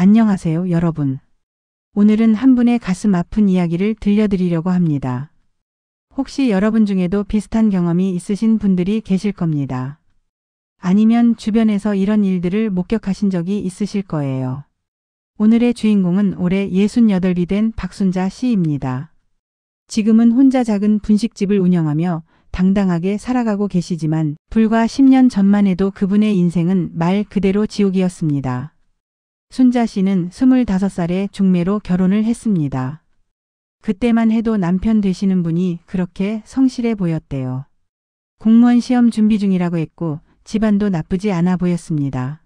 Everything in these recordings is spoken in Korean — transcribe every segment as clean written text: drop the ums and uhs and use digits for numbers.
안녕하세요, 여러분. 오늘은 한 분의 가슴 아픈 이야기를 들려드리려고 합니다. 혹시 여러분 중에도 비슷한 경험이 있으신 분들이 계실 겁니다. 아니면 주변에서 이런 일들을 목격하신 적이 있으실 거예요. 오늘의 주인공은 올해 68이 된 박순자 씨입니다. 지금은 혼자 작은 분식집을 운영하며 당당하게 살아가고 계시지만 불과 10년 전만 해도 그분의 인생은 말 그대로 지옥이었습니다. 순자 씨는 25살에 중매로 결혼을 했습니다. 그때만 해도 남편 되시는 분이 그렇게 성실해 보였대요. 공무원 시험 준비 중이라고 했고 집안도 나쁘지 않아 보였습니다.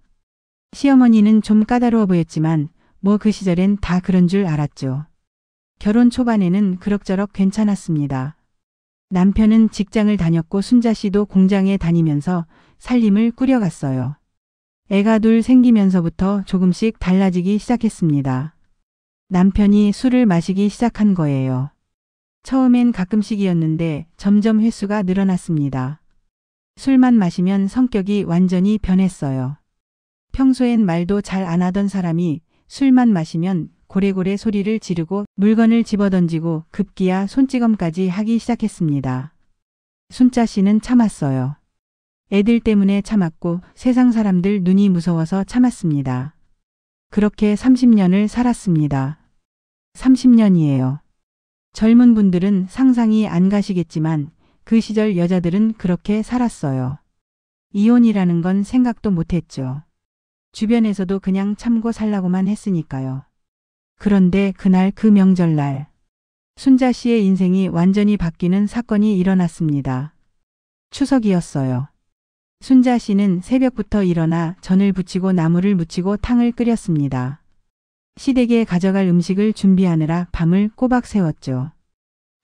시어머니는 좀 까다로워 보였지만 뭐 그 시절엔 다 그런 줄 알았죠. 결혼 초반에는 그럭저럭 괜찮았습니다. 남편은 직장을 다녔고 순자 씨도 공장에 다니면서 살림을 꾸려갔어요. 애가 둘 생기면서부터 조금씩 달라지기 시작했습니다. 남편이 술을 마시기 시작한 거예요. 처음엔 가끔씩이었는데 점점 횟수가 늘어났습니다. 술만 마시면 성격이 완전히 변했어요. 평소엔 말도 잘 안 하던 사람이 술만 마시면 고래고래 소리를 지르고 물건을 집어던지고 급기야 손찌검까지 하기 시작했습니다. 순자 씨는 참았어요. 애들 때문에 참았고 세상 사람들 눈이 무서워서 참았습니다. 그렇게 30년을 살았습니다. 30년이에요. 젊은 분들은 상상이 안 가시겠지만 그 시절 여자들은 그렇게 살았어요. 이혼이라는 건 생각도 못했죠. 주변에서도 그냥 참고 살라고만 했으니까요. 그런데 그날 그 명절날 순자 씨의 인생이 완전히 바뀌는 사건이 일어났습니다. 추석이었어요. 순자 씨는 새벽부터 일어나 전을 부치고 나물을 무치고 탕을 끓였습니다. 시댁에 가져갈 음식을 준비하느라 밤을 꼬박 새웠죠.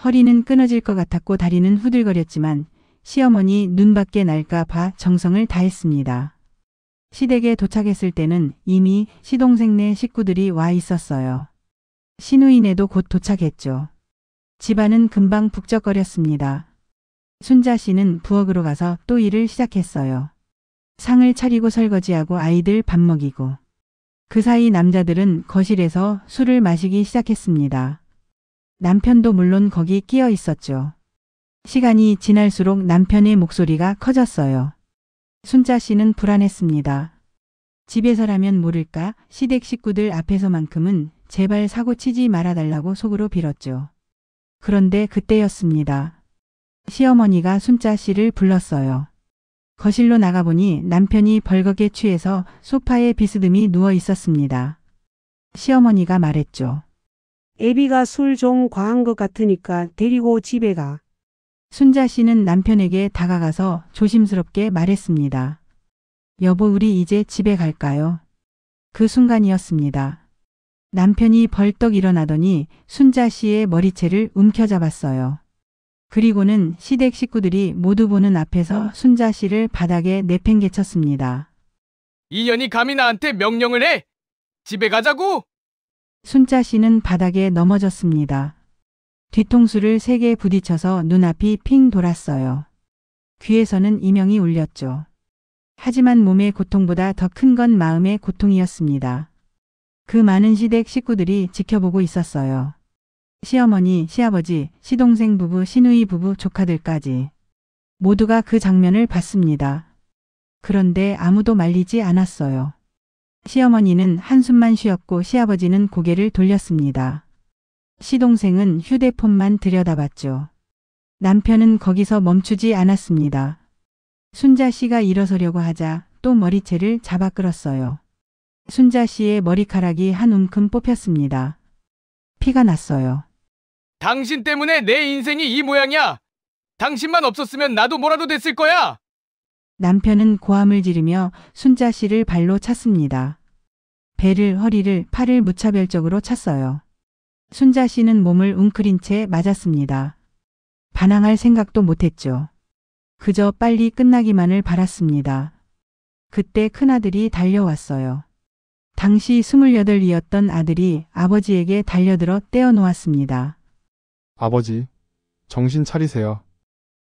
허리는 끊어질 것 같았고 다리는 후들거렸지만 시어머니 눈밖에 날까 봐 정성을 다했습니다. 시댁에 도착했을 때는 이미 시동생네 식구들이 와 있었어요. 시누이네도 곧 도착했죠. 집안은 금방 북적거렸습니다. 순자 씨는 부엌으로 가서 또 일을 시작했어요. 상을 차리고 설거지하고 아이들 밥 먹이고. 그 사이 남자들은 거실에서 술을 마시기 시작했습니다. 남편도 물론 거기 끼어 있었죠. 시간이 지날수록 남편의 목소리가 커졌어요. 순자 씨는 불안했습니다. 집에서라면 모를까 시댁 식구들 앞에서만큼은 제발 사고 치지 말아달라고 속으로 빌었죠. 그런데 그때였습니다. 시어머니가 순자 씨를 불렀어요. 거실로 나가보니 남편이 벌겋게 취해서 소파에 비스듬히 누워 있었습니다. 시어머니가 말했죠. 애비가 술 좀 과한 것 같으니까 데리고 집에 가. 순자 씨는 남편에게 다가가서 조심스럽게 말했습니다. 여보, 우리 이제 집에 갈까요? 그 순간이었습니다. 남편이 벌떡 일어나더니 순자 씨의 머리채를 움켜잡았어요. 그리고는 시댁 식구들이 모두 보는 앞에서 순자 씨를 바닥에 내팽개쳤습니다. 이 년이 감히 나한테 명령을 해! 집에 가자고! 순자 씨는 바닥에 넘어졌습니다. 뒤통수를 세게 부딪혀서 눈앞이 핑 돌았어요. 귀에서는 이명이 울렸죠. 하지만 몸의 고통보다 더 큰 건 마음의 고통이었습니다. 그 많은 시댁 식구들이 지켜보고 있었어요. 시어머니, 시아버지, 시동생 부부, 시누이 부부, 조카들까지. 모두가 그 장면을 봤습니다. 그런데 아무도 말리지 않았어요. 시어머니는 한숨만 쉬었고 시아버지는 고개를 돌렸습니다. 시동생은 휴대폰만 들여다봤죠. 남편은 거기서 멈추지 않았습니다. 순자 씨가 일어서려고 하자 또 머리채를 잡아 끌었어요. 순자 씨의 머리카락이 한 움큼 뽑혔습니다. 피가 났어요. 당신 때문에 내 인생이 이 모양이야! 당신만 없었으면 나도 뭐라도 됐을 거야! 남편은 고함을 지르며 순자 씨를 발로 찼습니다. 배를, 허리를, 팔을 무차별적으로 찼어요. 순자 씨는 몸을 웅크린 채 맞았습니다. 반항할 생각도 못했죠. 그저 빨리 끝나기만을 바랐습니다. 그때 큰아들이 달려왔어요. 당시 28이었던 아들이 아버지에게 달려들어 떼어놓았습니다. 아버지, 정신 차리세요.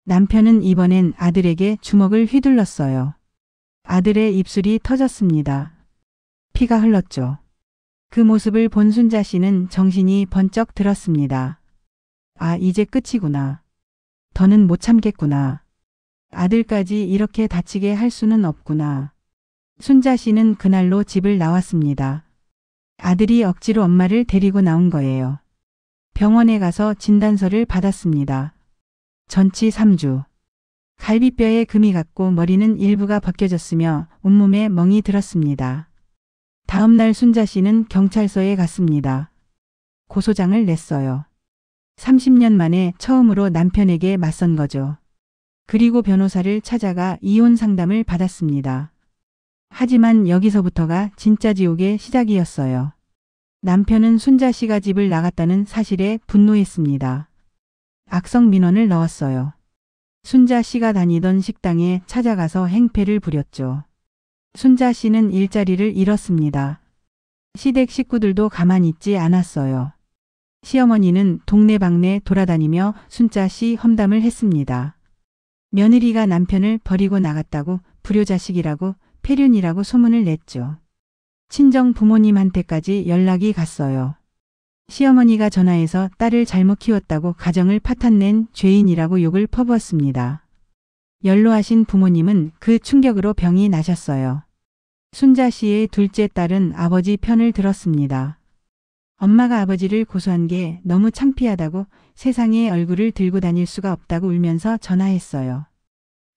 남편은 이번엔 아들에게 주먹을 휘둘렀어요. 아들의 입술이 터졌습니다. 피가 흘렀죠. 그 모습을 본 순자 씨는 정신이 번쩍 들었습니다. 아, 이제 끝이구나. 더는 못 참겠구나. 아들까지 이렇게 다치게 할 수는 없구나. 순자 씨는 그날로 집을 나왔습니다. 아들이 억지로 엄마를 데리고 나온 거예요. 병원에 가서 진단서를 받았습니다. 전치 3주. 갈비뼈에 금이 갔고 머리는 일부가 벗겨졌으며 온몸에 멍이 들었습니다. 다음 날 순자 씨는 경찰서에 갔습니다. 고소장을 냈어요. 30년 만에 처음으로 남편에게 맞선 거죠. 그리고 변호사를 찾아가 이혼 상담을 받았습니다. 하지만 여기서부터가 진짜 지옥의 시작이었어요. 남편은 순자 씨가 집을 나갔다는 사실에 분노했습니다. 악성 민원을 넣었어요. 순자 씨가 다니던 식당에 찾아가서 행패를 부렸죠. 순자 씨는 일자리를 잃었습니다. 시댁 식구들도 가만히 있지 않았어요. 시어머니는 동네방네 돌아다니며 순자 씨 험담을 했습니다. 며느리가 남편을 버리고 나갔다고 불효자식이라고 폐륜이라고 소문을 냈죠. 친정 부모님한테까지 연락이 갔어요. 시어머니가 전화해서 딸을 잘못 키웠다고 가정을 파탄낸 죄인이라고 욕을 퍼부었습니다. 연로하신 부모님은 그 충격으로 병이 나셨어요. 순자 씨의 둘째 딸은 아버지 편을 들었습니다. 엄마가 아버지를 고소한 게 너무 창피하다고 세상에 얼굴을 들고 다닐 수가 없다고 울면서 전화했어요.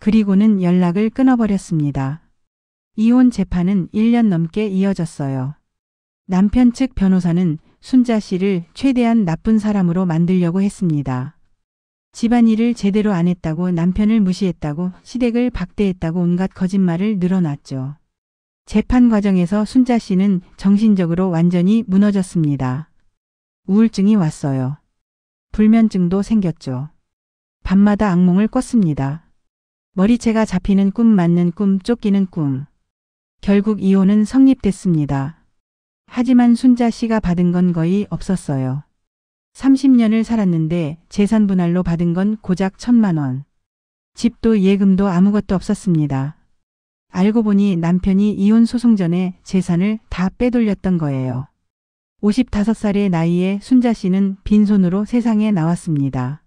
그리고는 연락을 끊어버렸습니다. 이혼 재판은 1년 넘게 이어졌어요. 남편 측 변호사는 순자 씨를 최대한 나쁜 사람으로 만들려고 했습니다. 집안일을 제대로 안 했다고, 남편을 무시했다고, 시댁을 박대했다고 온갖 거짓말을 늘어놨죠. 재판 과정에서 순자 씨는 정신적으로 완전히 무너졌습니다. 우울증이 왔어요. 불면증도 생겼죠. 밤마다 악몽을 꿨습니다. 머리채가 잡히는 꿈, 맞는 꿈, 쫓기는 꿈. 결국 이혼은 성립됐습니다. 하지만 순자 씨가 받은 건 거의 없었어요. 30년을 살았는데 재산 분할로 받은 건 고작 1,000만 원. 집도 예금도 아무것도 없었습니다. 알고 보니 남편이 이혼 소송 전에 재산을 다 빼돌렸던 거예요. 55살의 나이에 순자 씨는 빈손으로 세상에 나왔습니다.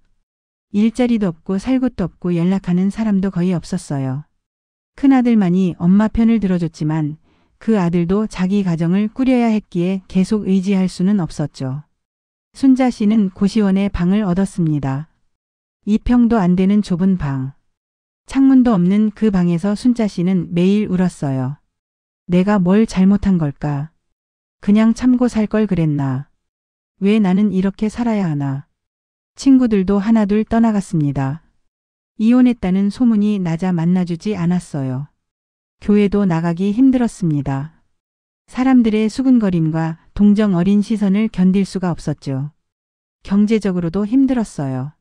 일자리도 없고 살 곳도 없고 연락하는 사람도 거의 없었어요. 큰아들만이 엄마 편을 들어줬지만 그 아들도 자기 가정을 꾸려야 했기에 계속 의지할 수는 없었죠. 순자 씨는 고시원에 방을 얻었습니다. 2평도 안 되는 좁은 방. 창문도 없는 그 방에서 순자 씨는 매일 울었어요. 내가 뭘 잘못한 걸까? 그냥 참고 살 걸 그랬나? 왜 나는 이렇게 살아야 하나? 친구들도 하나둘 떠나갔습니다. 이혼했다는 소문이 나자 만나주지 않았어요. 교회도 나가기 힘들었습니다. 사람들의 수군거림과 동정 어린 시선을 견딜 수가 없었죠. 경제적으로도 힘들었어요.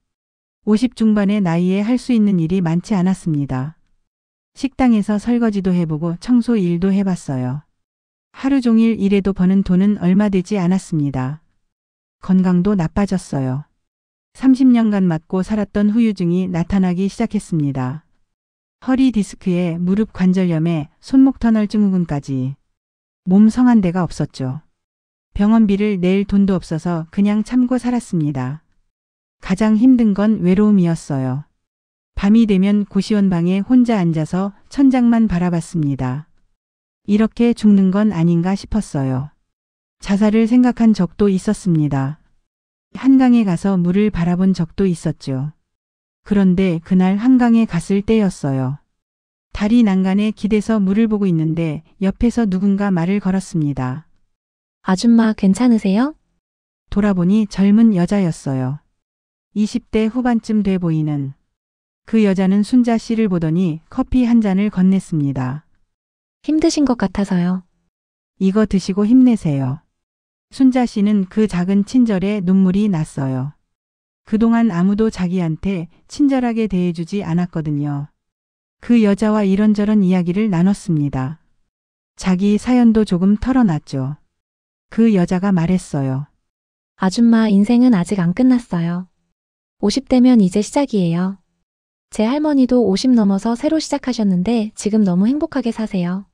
50 중반의 나이에 할 수 있는 일이 많지 않았습니다. 식당에서 설거지도 해보고 청소 일도 해봤어요. 하루 종일 일해도 버는 돈은 얼마 되지 않았습니다. 건강도 나빠졌어요. 30년간 맞고 살았던 후유증이 나타나기 시작했습니다. 허리 디스크에 무릎 관절염에 손목 터널 증후군까지. 몸 성한 데가 없었죠. 병원비를 낼 돈도 없어서 그냥 참고 살았습니다. 가장 힘든 건 외로움이었어요. 밤이 되면 고시원 방에 혼자 앉아서 천장만 바라봤습니다. 이렇게 죽는 건 아닌가 싶었어요. 자살을 생각한 적도 있었습니다. 한강에 가서 물을 바라본 적도 있었죠. 그런데 그날 한강에 갔을 때였어요. 달이 난간에 기대서 물을 보고 있는데 옆에서 누군가 말을 걸었습니다. 아줌마 괜찮으세요? 돌아보니 젊은 여자였어요. 20대 후반쯤 돼 보이는. 그 여자는 순자 씨를 보더니 커피 한 잔을 건넸습니다. 힘드신 것 같아서요. 이거 드시고 힘내세요. 순자 씨는 그 작은 친절에 눈물이 났어요. 그동안 아무도 자기한테 친절하게 대해주지 않았거든요. 그 여자와 이런저런 이야기를 나눴습니다. 자기 사연도 조금 털어놨죠. 그 여자가 말했어요. 아줌마 인생은 아직 안 끝났어요. 50대면 이제 시작이에요. 제 할머니도 50 넘어서 새로 시작하셨는데 지금 너무 행복하게 사세요.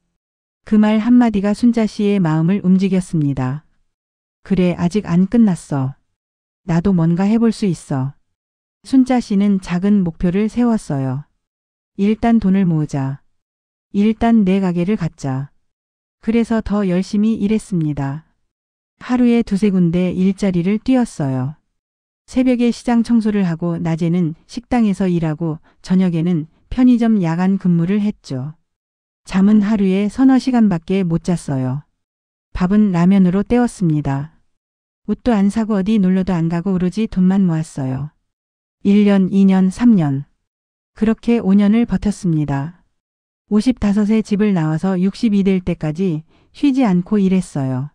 그 말 한마디가 순자 씨의 마음을 움직였습니다. 그래, 아직 안 끝났어. 나도 뭔가 해볼 수 있어. 순자 씨는 작은 목표를 세웠어요. 일단 돈을 모으자. 일단 내 가게를 갖자. 그래서 더 열심히 일했습니다. 하루에 두세 군데 일자리를 뛰었어요. 새벽에 시장 청소를 하고 낮에는 식당에서 일하고 저녁에는 편의점 야간 근무를 했죠. 잠은 하루에 서너 시간밖에 못 잤어요. 밥은 라면으로 때웠습니다. 옷도 안 사고 어디 놀러도 안 가고 오로지 돈만 모았어요. 1년, 2년, 3년. 그렇게 5년을 버텼습니다. 55세 집을 나와서 60이 될 때까지 쉬지 않고 일했어요.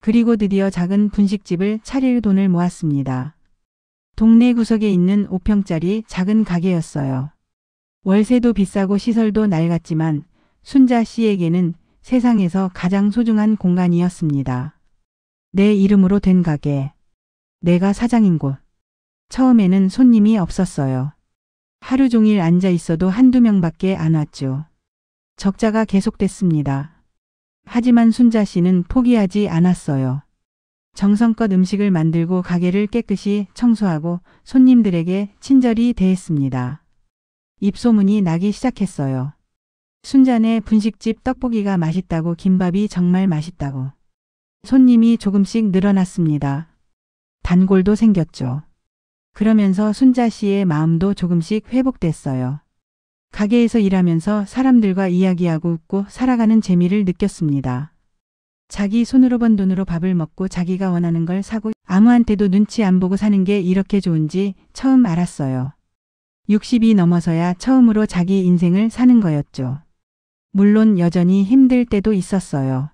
그리고 드디어 작은 분식집을 차릴 돈을 모았습니다. 동네 구석에 있는 5평짜리 작은 가게였어요. 월세도 비싸고 시설도 낡았지만 순자 씨에게는 세상에서 가장 소중한 공간이었습니다. 내 이름으로 된 가게. 내가 사장인 곳. 처음에는 손님이 없었어요. 하루 종일 앉아 있어도 한두 명밖에 안 왔죠. 적자가 계속됐습니다. 하지만 순자 씨는 포기하지 않았어요. 정성껏 음식을 만들고 가게를 깨끗이 청소하고 손님들에게 친절히 대했습니다. 입소문이 나기 시작했어요. 순자네 분식집 떡볶이가 맛있다고, 김밥이 정말 맛있다고. 손님이 조금씩 늘어났습니다. 단골도 생겼죠. 그러면서 순자 씨의 마음도 조금씩 회복됐어요. 가게에서 일하면서 사람들과 이야기하고 웃고 살아가는 재미를 느꼈습니다. 자기 손으로 번 돈으로 밥을 먹고 자기가 원하는 걸 사고 아무한테도 눈치 안 보고 사는 게 이렇게 좋은지 처음 알았어요. 60이 넘어서야 처음으로 자기 인생을 사는 거였죠. 물론 여전히 힘들 때도 있었어요.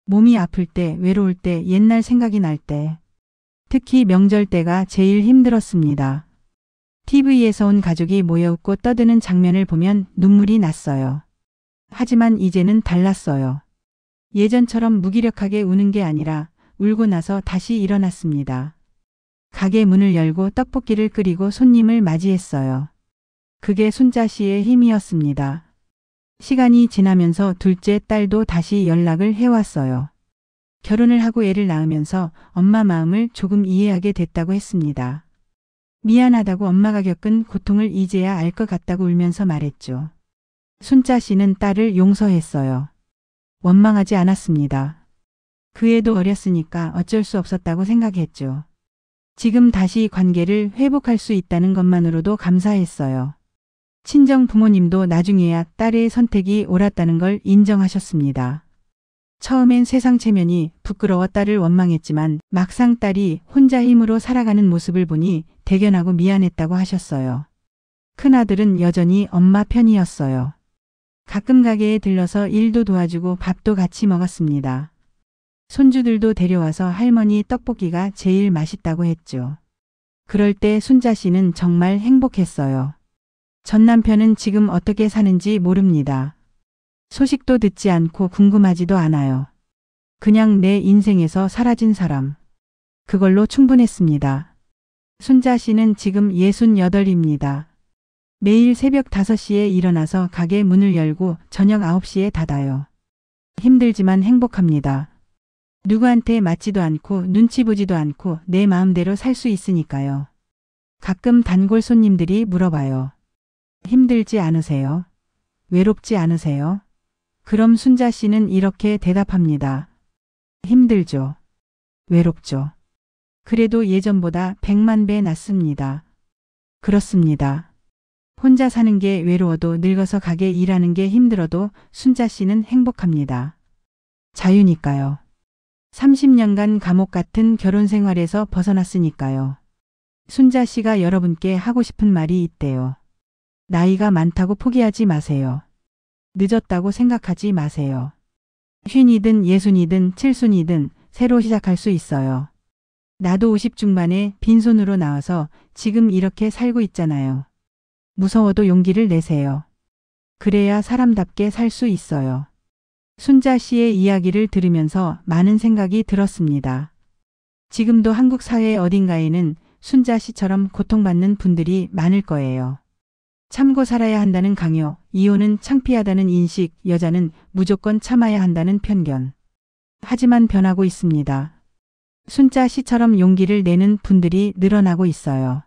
몸이 아플 때, 외로울 때, 옛날 생각이 날 때. 특히 명절 때가 제일 힘들었습니다. TV에서 온 가족이 모여 웃고 떠드는 장면을 보면 눈물이 났어요. 하지만 이제는 달랐어요. 예전처럼 무기력하게 우는 게 아니라 울고 나서 다시 일어났습니다. 가게 문을 열고 떡볶이를 끓이고 손님을 맞이했어요. 그게 순자 씨의 힘이었습니다. 시간이 지나면서 둘째 딸도 다시 연락을 해왔어요. 결혼을 하고 애를 낳으면서 엄마 마음을 조금 이해하게 됐다고 했습니다. 미안하다고 엄마가 겪은 고통을 이제야 알 것 같다고 울면서 말했죠. 순자 씨는 딸을 용서했어요. 원망하지 않았습니다. 그 애도 어렸으니까 어쩔 수 없었다고 생각했죠. 지금 다시 관계를 회복할 수 있다는 것만으로도 감사했어요. 친정 부모님도 나중에야 딸의 선택이 옳았다는 걸 인정하셨습니다. 처음엔 세상 체면이 부끄러워 딸을 원망했지만 막상 딸이 혼자 힘으로 살아가는 모습을 보니 대견하고 미안했다고 하셨어요. 큰아들은 여전히 엄마 편이었어요. 가끔 가게에 들러서 일도 도와주고 밥도 같이 먹었습니다. 손주들도 데려와서 할머니 떡볶이가 제일 맛있다고 했죠. 그럴 때 순자 씨는 정말 행복했어요. 전 남편은 지금 어떻게 사는지 모릅니다. 소식도 듣지 않고 궁금하지도 않아요. 그냥 내 인생에서 사라진 사람. 그걸로 충분했습니다. 순자 씨는 지금 68입니다. 매일 새벽 5시에 일어나서 가게 문을 열고 저녁 9시에 닫아요. 힘들지만 행복합니다. 누구한테 맞지도 않고 눈치 보지도 않고 내 마음대로 살 수 있으니까요. 가끔 단골 손님들이 물어봐요. 힘들지 않으세요? 외롭지 않으세요? 그럼 순자 씨는 이렇게 대답합니다. 힘들죠. 외롭죠. 그래도 예전보다 100만 배 낫습니다. 그렇습니다. 혼자 사는 게 외로워도 늙어서 가게 일하는 게 힘들어도 순자 씨는 행복합니다. 자유니까요. 30년간 감옥 같은 결혼 생활에서 벗어났으니까요. 순자 씨가 여러분께 하고 싶은 말이 있대요. 나이가 많다고 포기하지 마세요. 늦었다고 생각하지 마세요. 50이든 60이든 70이든 새로 시작할 수 있어요. 나도 50 중반에 빈손으로 나와서 지금 이렇게 살고 있잖아요. 무서워도 용기를 내세요. 그래야 사람답게 살 수 있어요. 순자 씨의 이야기를 들으면서 많은 생각이 들었습니다. 지금도 한국 사회 어딘가에는 순자 씨처럼 고통받는 분들이 많을 거예요. 참고 살아야 한다는 강요, 이혼은 창피하다는 인식, 여자는 무조건 참아야 한다는 편견. 하지만 변하고 있습니다. 순자 씨처럼 용기를 내는 분들이 늘어나고 있어요.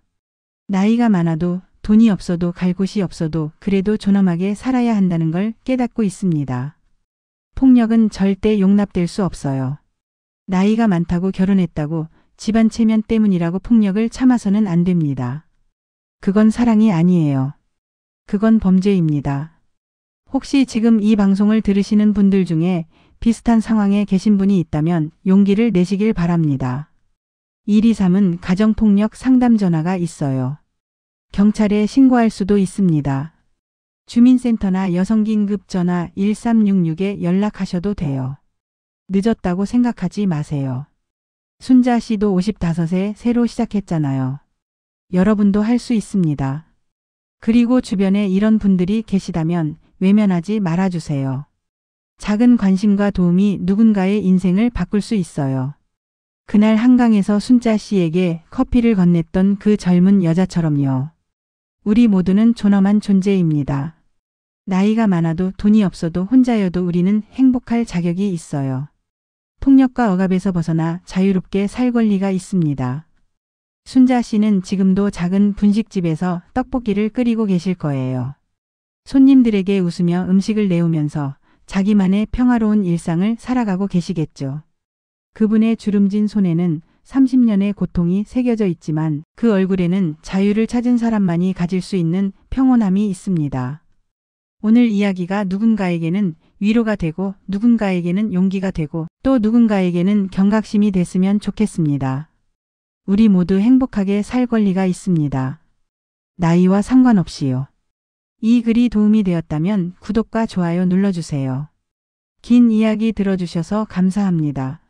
나이가 많아도 돈이 없어도 갈 곳이 없어도 그래도 존엄하게 살아야 한다는 걸 깨닫고 있습니다. 폭력은 절대 용납될 수 없어요. 나이가 많다고 결혼했다고 집안 체면 때문이라고 폭력을 참아서는 안 됩니다. 그건 사랑이 아니에요. 그건 범죄입니다. 혹시 지금 이 방송을 들으시는 분들 중에 비슷한 상황에 계신 분이 있다면 용기를 내시길 바랍니다. 123은 가정폭력 상담 전화가 있어요. 경찰에 신고할 수도 있습니다. 주민센터나 여성긴급 전화 1366에 연락하셔도 돼요. 늦었다고 생각하지 마세요. 순자 씨도 55세 새로 시작했잖아요. 여러분도 할 수 있습니다. 그리고 주변에 이런 분들이 계시다면 외면하지 말아주세요. 작은 관심과 도움이 누군가의 인생을 바꿀 수 있어요. 그날 한강에서 순자 씨에게 커피를 건넸던 그 젊은 여자처럼요. 우리 모두는 존엄한 존재입니다. 나이가 많아도 돈이 없어도 혼자여도 우리는 행복할 자격이 있어요. 폭력과 억압에서 벗어나 자유롭게 살 권리가 있습니다. 순자 씨는 지금도 작은 분식집에서 떡볶이를 끓이고 계실 거예요. 손님들에게 웃으며 음식을 내오면서 자기만의 평화로운 일상을 살아가고 계시겠죠. 그분의 주름진 손에는 30년의 고통이 새겨져 있지만 그 얼굴에는 자유를 찾은 사람만이 가질 수 있는 평온함이 있습니다. 오늘 이야기가 누군가에게는 위로가 되고 누군가에게는 용기가 되고 또 누군가에게는 경각심이 됐으면 좋겠습니다. 우리 모두 행복하게 살 권리가 있습니다. 나이와 상관없이요. 이 글이 도움이 되었다면 구독과 좋아요 눌러주세요. 긴 이야기 들어주셔서 감사합니다.